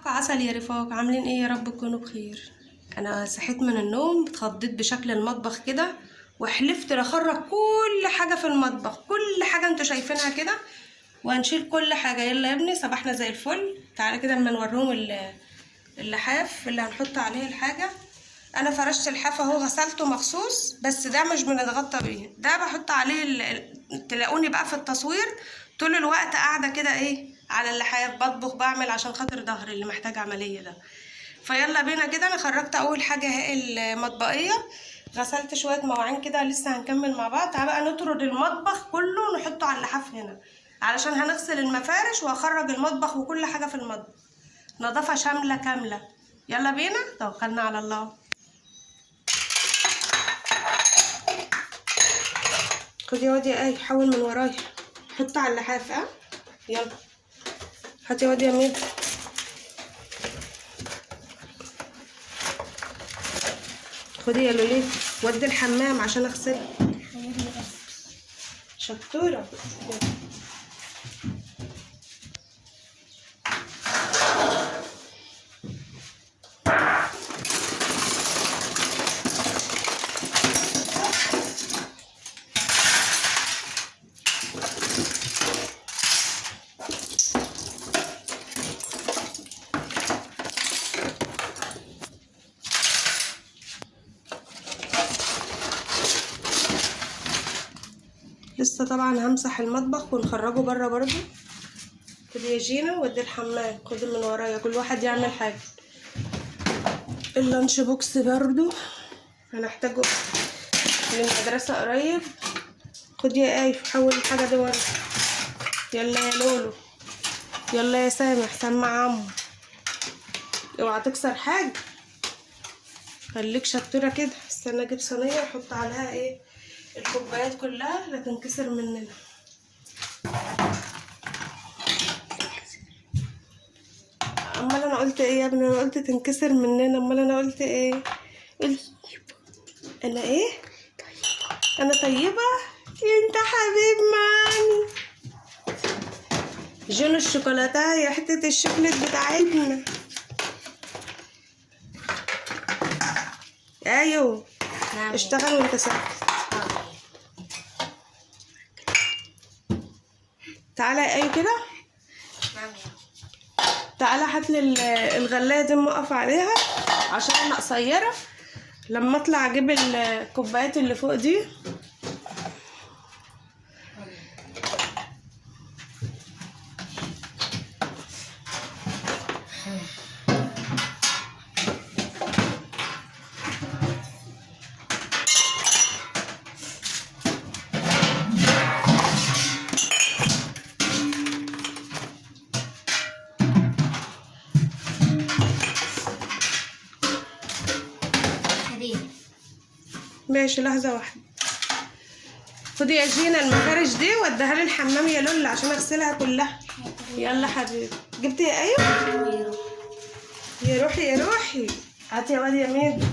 عسل يا رفاق، عاملين ايه؟ يا رب تكونوا بخير. انا صحيت من النوم اتخضيت بشكل المطبخ كده، وحلفت اخرج كل حاجه في المطبخ، كل حاجه انتوا شايفينها كده، وهنشيل كل حاجه. يلا يا ابني صباحنا زي الفل. تعالى كده اما نوريهم اللحاف اللي هنحط عليه الحاجه. انا فرشت الحاف اهو، غسلته مخصوص، بس ده مش بنتغطى بيه، ده بحط عليه تلاقوني بقى في التصوير طول الوقت قاعده كده ايه على اللحاف بطبخ بعمل عشان خاطر ظهري اللي محتاج عمليه ده. فيلا بينا كده. انا خرجت اول حاجه اهي المطبقيه، غسلت شويه مواعين كده، لسه هنكمل مع بعض. تعالى بقى نطرد المطبخ كله نحطه على اللحاف هنا، علشان هنغسل المفارش وهخرج المطبخ وكل حاجه في المطبخ، نظافه شامله كامله. يلا بينا، توكلنا على الله. خدي يا وادي اي، حول من ورايا، حط على اللحاف. يلا هاتي يا وادي يا ميدو. خدي يا لوليت، ودي الحمام عشان اغسلها. شطوره. لسه طبعا همسح المطبخ ونخرجه بره برضو. خدي يا جينا ودي الحمام، خدي من ورايا، كل واحد يعمل حاجه. اللانش بوكس برضو هنحتاجه للمدرسه قريب. خدي يا اي، حول الحاجه دي ورا. يلا يا لولو، يلا يا سامح، سمع عمو، اوعى تكسر حاجه، خليك شطوره كده. استنى اجيب صينيه واحط عليها ايه الكوبايات كلها لا تنكسر مننا. امال انا قلت ايه يا ابني؟ انا قلت تنكسر مننا، امال انا قلت ايه؟ قلت انا ايه؟ انا طيبه؟ انت حبيب مامي. جون الشوكولاته يا حته الشوكليت بتاعتنا. ايوه اشتغل وانت ساكت. تعالى يا ايوه كده، تعالى هاتلي الغلايه دي اقف عليها عشان انا قصيره، لما اطلع اجيب الكوبايات اللي فوق دي. ماشي لحظة واحدة. خدي يا جينا المفارش دي وديها لي الحمام يا لولا عشان اغسلها كلها. يلا حبيبي، جبتي يا ايوه؟ يا روحي يا روحي، هاتي يا واد يا ميدو.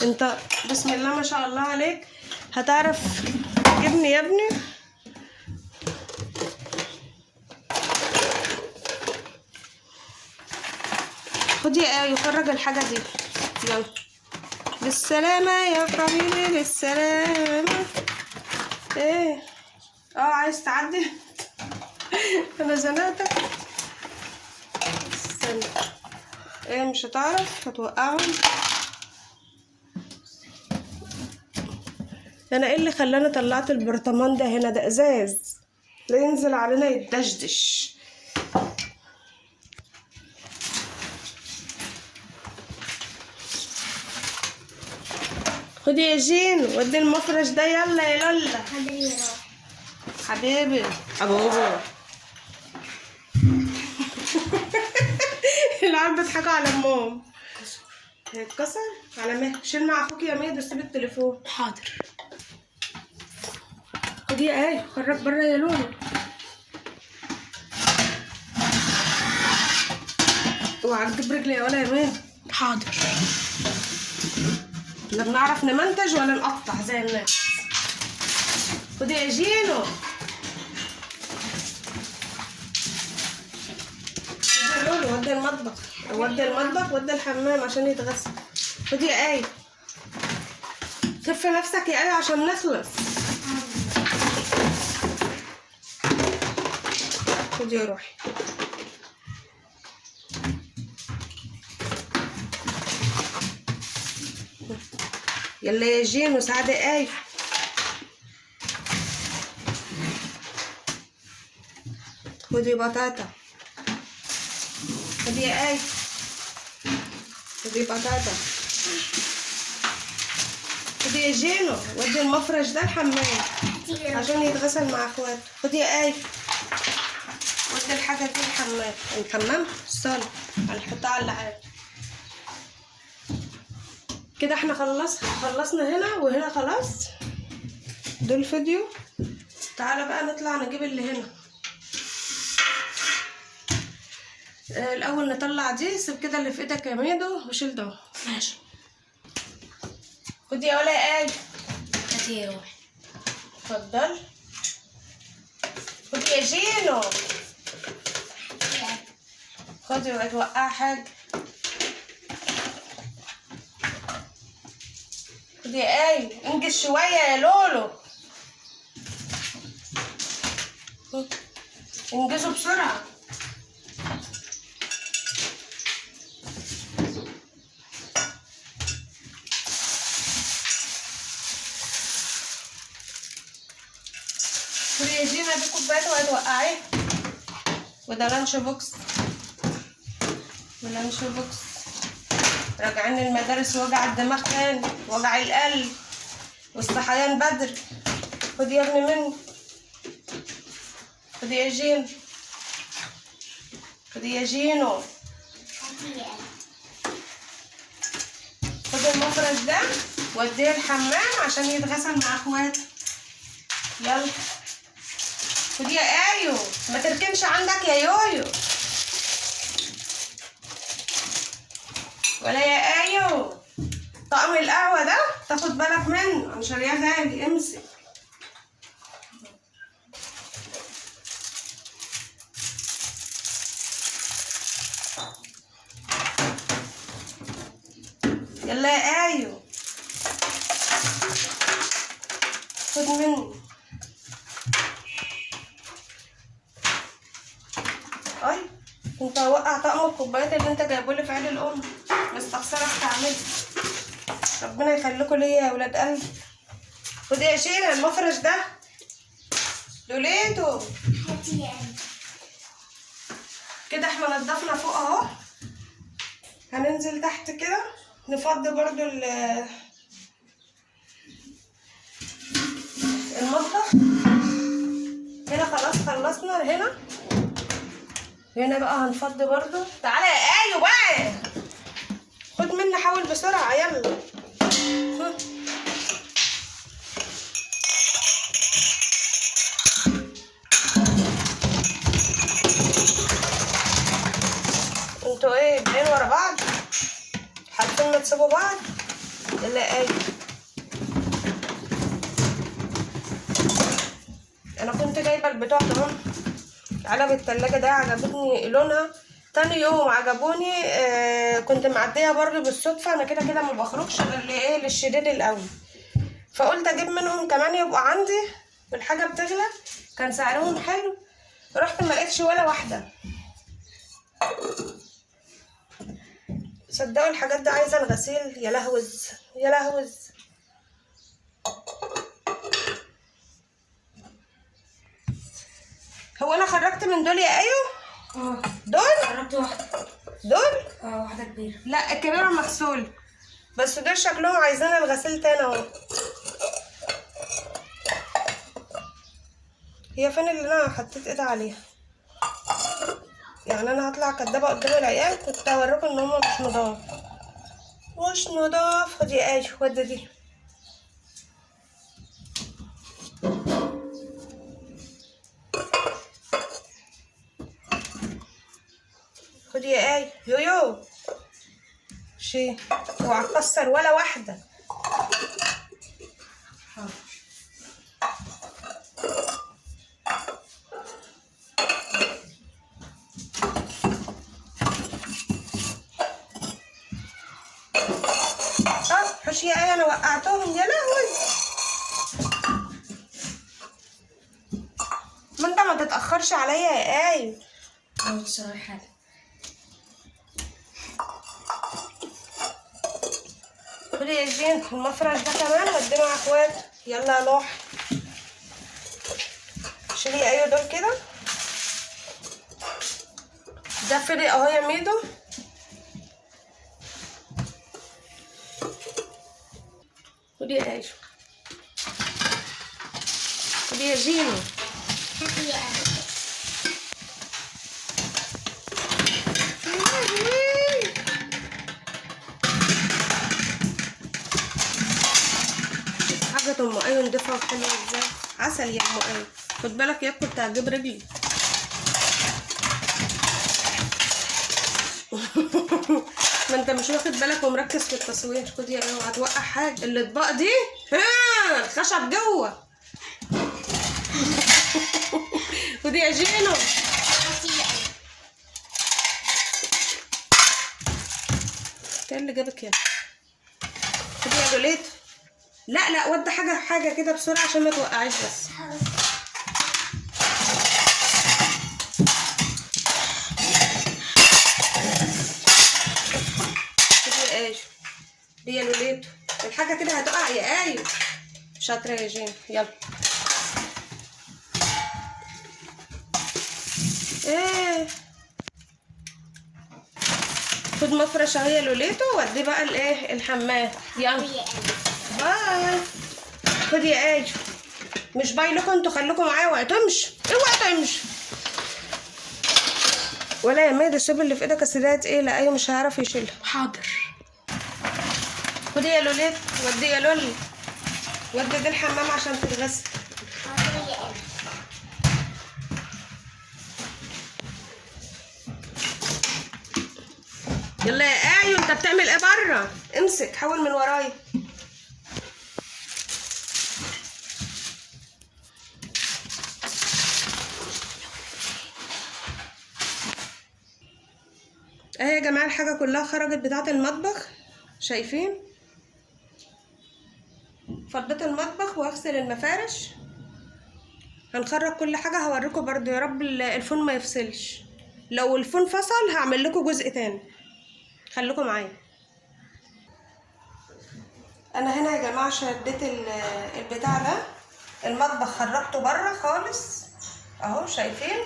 انت بسم الله ما شاء الله عليك هتعرف تجيبني يا ابني. خدي يا ايوه، خرج الحاجة دي. يلا بالسلامة يا حبيبي، بالسلامة. ايه؟ عايز تعدي؟ انا زنقتك. استنى، ايه مش هتعرف، هتوقعهم. انا ايه اللي خلاني طلعت البرطمان ده هنا؟ ده ازاز، لا ينزل علينا يتدشدش. خدي يا جين ودي المفرش ده. يلا يا لولا حبيبي ابوبو. العيال بيضحكوا على امهم. هيتكسر على مهلك. شيل مع اخوك يا ميدو، سيب التليفون. حاضر. خدي يا ايه، خرج بره يا لولو. اوعى تجيب رجلي يا ولا يا ميدو. حاضر. لا بنعرف نمنتج ولا نقطع زي الناس. خدي يا جينو. خدي يا لولو، ودي المطبخ، ودي الحمام عشان يتغسل. خدي يا آية، خفي نفسك يا آية عشان نخلص. خدي يا روحي. يلا يا جين وسعادة آية. خدي بطاطا. خدي يا آية. خدي بطاطا. خدي يا جينو، ودي المفرش ده الحمام عشان يتغسل مع اخواته. خدي يا آية، ودي الحاجة دي الحمام الصالة هنحطها على اللحاف. كده احنا خلصنا هنا وهنا خلاص. دول فيديو. تعالى بقى نطلع نجيب اللي هنا. الاول نطلع دي. سيب كده اللي في ايدك يا ميدو وشيل ده. ماشي. خدي يا ولا يا آية. هاتي يا روحي. اتفضل. خدي يا جينو. خدي وهتوقعي حاجة. خدي يا آية، انجز شوية يا لولو. انجزوا بسرعة. خدي يا جينا دي كوبايات وهتوقعيها. وده لانش بوكس. راجعين المدارس وجع الدماغ تاني، وجع القلب والصحيان بدري. خدي يا ابني مني. خدي يا جين. خدي يا جينو. خدي المفرش ده وديه الحمام عشان يتغسل مع اخواته. يلا. خدي يا آيو، ما تركنش عندك يا يويو. ولا يا آيو، طقم القهوة ده تاخد بالك منه عشان يا غالي. امسك. يلا يا آيو، خد مني. اي كنت هوقع طقم الكوبايات اللي انت جايبولي في عيد الام، مستخسره استعملها. ربنا يخليكوا ليا يا ولاد قلبي. خدي يا شيرة المفرش ده لوليتو. كده احنا نضفنا فوق اهو. هننزل تحت كده نفضي برضو المطبخ. هنا خلاص خلصنا. هنا بقى هنفضي برضو. تعالى يا آيو بقى، خد مني حاول بسرعة. يلا. انتوا ايه باين ورا بعض؟ حابين ما تسيبوا بعض؟ يلا يا آيو. انا كنت جايبه البتوع ده علب التلاجة ده، عجبتني لونها. تاني يوم عجبوني. كنت معديه برضه بالصدفه. انا كده ما بخرجش غير للشديد القوي، فقلت اجيب منهم كمان يبقى عندي والحاجه بتغلى. كان سعرهم حلو. رحت ما لقيتش ولا واحده. صدقوا الحاجات دي عايزه الغسيل. يا لهوز يا لهوز. هو انا خرجت من دول يا ايو؟ دول خرجت واحده. دول واحده كبيره. لا الكبيره مغسوله، بس دول شكلهم عايزين الغسيل تاني اهو. هي فين اللي انا حطيت ايدي عليها؟ يعني انا هطلع كدابه قدام العيال؟ كنت هوريكم ان هما مش نضاف. خدي يا ايو، ودي دي. خدي يا ايو. يويو شي، اوعى تكسر ولا واحده. خش يا ايه، انا وقعتهم يا لهوي. ما انت ما تتاخرش عليا يا ايه. أو صراحة خدي يا زين المفرش ده كمان وديه مع اخواته. يلا يا لوح، شيلي ايوه دول كده. ده فرق اهو يا ميدو. خدي يا ايوه، خدي يا زينو. حاجة ام ايوه نضيفها وحلوة ازاي، عسل يا ام ايوه. خد بالك يا كنت هجيب رجلي. ما انت مش واخد بالك ومركز في التصوير. خد يا ايوه هتوقع حاجة. الاطباق دي ها الخشب جوه. خد يا جينو. ايه اللي جابك هنا؟ خد يا لوليت. لا ودي حاجة كده بسرعة عشان ما توقعيش بس. خد يا ايوه دي يا لوليت. الحاجة كده هتقع يا ايوه. شاطرة يا جين. يلا ايه، خد مفرش اهي يا لوليتو ودي بقى الايه الحمام. يلا باي. خد يا ايوه. مش باي لكم انتوا، خليكم معايا اوعي تمشي، اوعي تمشي. ولا يا ميدو سيب اللي في ايدك السدايه تقيله. ايوه مش هيعرف يشيلها. حاضر. خدي يا لوليت ودي يا لولي، ودي دي الحمام عشان تتغسل. يلا يا ايوه انت بتعمل ايه بره؟ امسك حاول من ورايا. اهي يا جماعه الحاجه كلها خرجت بتاعه المطبخ. شايفين؟ فضيت المطبخ واغسل المفارش. هنخرج كل حاجه هوريكم برضو. يا رب الفون ما يفصلش. لو الفون فصل هعمل لكم جزء تاني، خليكم معايا. انا هنا يا جماعه شديت البتاع ده. المطبخ خرجته بره خالص اهو شايفين،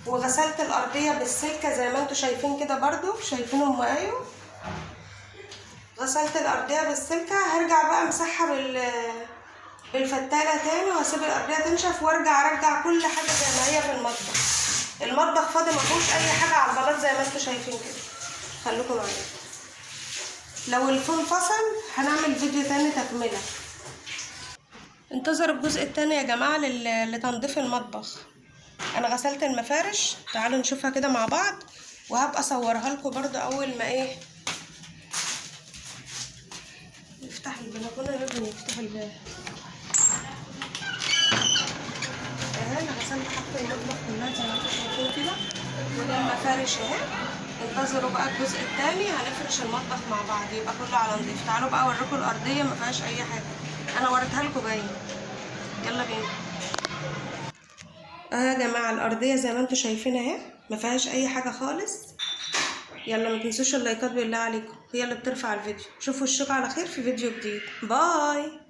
وغسلت الارضيه بالسلكه زي ما انتوا شايفين كده برضو. شايفين ام ايوه؟ غسلت الارضيه بالسلكه. هرجع بقى امسحها بالفتاله تاني وهسيب الارضيه تنشف وارجع ارجع كل حاجه زي ما هي في المطبخ. المطبخ فاضي مفيهوش اي حاجه على البلاط زي ما انتوا شايفين كده. خليكم معايا. لو الفون فصل هنعمل فيديو تاني تكمله. انتظروا الجزء التاني يا جماعه لتنظيف المطبخ. انا غسلت المفارش، تعالوا نشوفها كده مع بعض وهبقى اصورها لكم برضو اول ما ايه نفتح البلكونه. لازم نفتح الباب. انا غسلت حتى المطبخ كلها زي ما انتم شايفين كده، وده المفارش اهي. انتظروا بقى الجزء التاني هنفرش المطبخ مع بعض يبقى كله على نضيف. تعالوا بقى اوريكم الارضيه ما فيهاش اي حاجه، انا وريتها لكم باين. يلا بينا. اهي يا جماعه الارضيه زي ما انتم شايفين اهي ما فيهاش اي حاجه خالص. يلا ما تنسوش اللايكات بالله عليكم، هي اللي بترفع الفيديو. شوفوا الشوق على خير في فيديو جديد. باي.